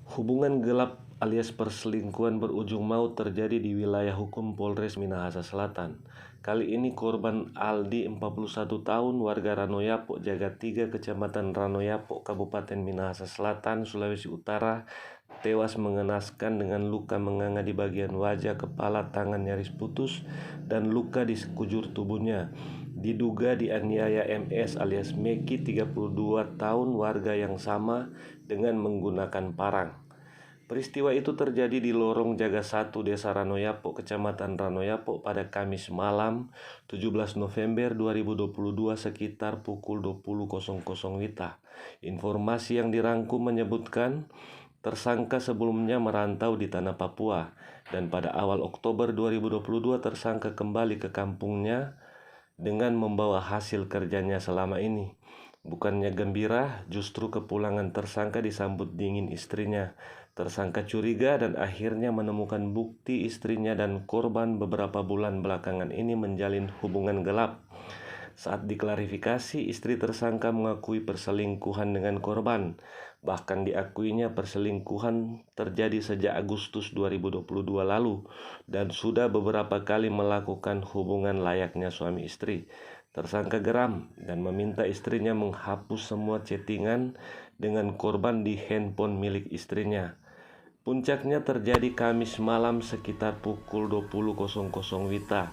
Hubungan gelap alias perselingkuhan berujung maut terjadi di wilayah hukum Polres Minahasa Selatan. Kali ini korban Aldi, 41 tahun, warga Ranoyapo, Jagatiga, Kecamatan Ranoyapo, Kabupaten Minahasa Selatan, Sulawesi Utara, tewas mengenaskan dengan luka menganga di bagian wajah, kepala, tangan nyaris putus, dan luka di sekujur tubuhnya. Diduga dianiaya MS alias Meki, 32 tahun, warga yang sama, dengan menggunakan parang. Peristiwa itu terjadi di lorong Jaga 1 Desa Ranoyapo, Kecamatan Ranoyapo pada Kamis malam 17 November 2022 sekitar pukul 20.00 WITA. Informasi yang dirangkum menyebutkan tersangka sebelumnya merantau di tanah Papua dan pada awal Oktober 2022 tersangka kembali ke kampungnya dengan membawa hasil kerjanya selama ini. Bukannya gembira, justru kepulangan tersangka disambut dingin istrinya. Tersangka curiga dan akhirnya menemukan bukti istrinya dan korban beberapa bulan belakangan ini menjalin hubungan gelap. Saat diklarifikasi, istri tersangka mengakui perselingkuhan dengan korban. Bahkan diakuinya perselingkuhan terjadi sejak Agustus 2022 lalu dan sudah beberapa kali melakukan hubungan layaknya suami istri. Tersangka geram dan meminta istrinya menghapus semua chattingan dengan korban di handphone milik istrinya. Puncaknya terjadi Kamis malam sekitar pukul 20.00 WITA.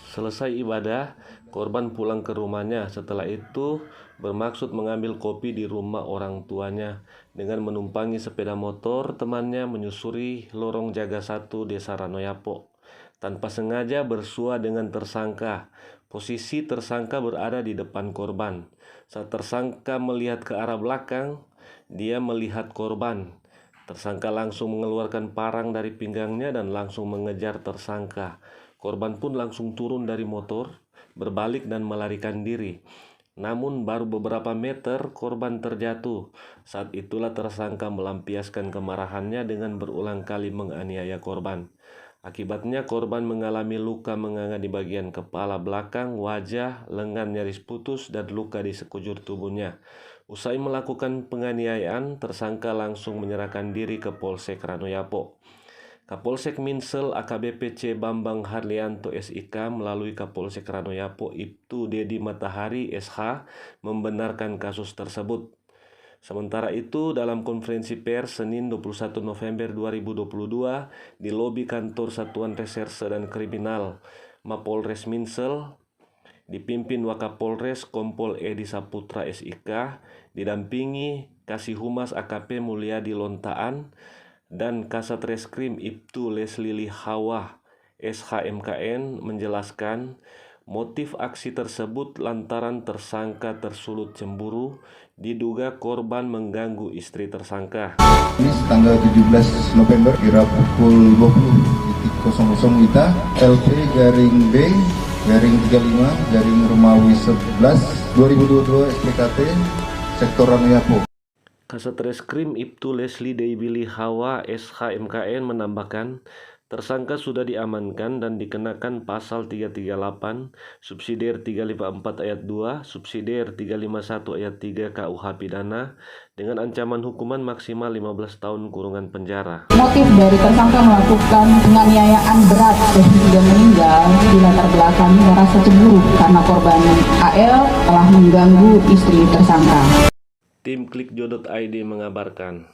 Selesai ibadah, korban pulang ke rumahnya. Setelah itu bermaksud mengambil kopi di rumah orang tuanya dengan menumpangi sepeda motor temannya menyusuri lorong Jaga 1 Desa Ranoyapo. Tanpa sengaja bersua dengan tersangka. Posisi tersangka berada di depan korban. Saat tersangka melihat ke arah belakang, dia melihat korban. Tersangka langsung mengeluarkan parang dari pinggangnya dan langsung mengejar tersangka. Korban pun langsung turun dari motor, berbalik dan melarikan diri. Namun baru beberapa meter korban terjatuh. Saat itulah tersangka melampiaskan kemarahannya dengan berulang kali menganiaya korban. Akibatnya korban mengalami luka menganga di bagian kepala belakang, wajah, lengan nyaris putus, dan luka di sekujur tubuhnya. Usai melakukan penganiayaan, tersangka langsung menyerahkan diri ke Polsek Ranoyapo. Kapolsek Minsel AKBP C. Bambang Harlianto SIK melalui Kapolsek Ranoyapo Ibtu Dedi Matahari SH membenarkan kasus tersebut. Sementara itu, dalam konferensi pers Senin 21 November 2022 di lobi kantor Satuan Reserse dan Kriminal Mapolres Minsel, dipimpin Wakapolres Kompol Edi Saputra SIK, didampingi Kasihumas AKP Mulyadi Lontaan dan Kasat Reskrim Ibtu Leslie Lihawa SHMKN menjelaskan motif aksi tersebut lantaran tersangka tersulut cemburu, diduga korban mengganggu istri tersangka. Ini tanggal 17 November kira pukul 20.00 WITA, LP-B-35-Romawi 11 2022 SPKT Sektor Ranoyapo. Kasat Reskrim Ibtu Leslie Deibili Hawa SHMKN menambahkan, tersangka sudah diamankan dan dikenakan pasal 338, subsidiar 354 ayat 2, subsidiar 351 ayat 3 KUH Pidana dengan ancaman hukuman maksimal 15 tahun kurungan penjara. Motif dari tersangka melakukan penganiayaan berat sehingga meninggal dilatar belakangi rasa cemburu karena korban AL telah mengganggu istri tersangka. Tim Klikjo.id mengabarkan.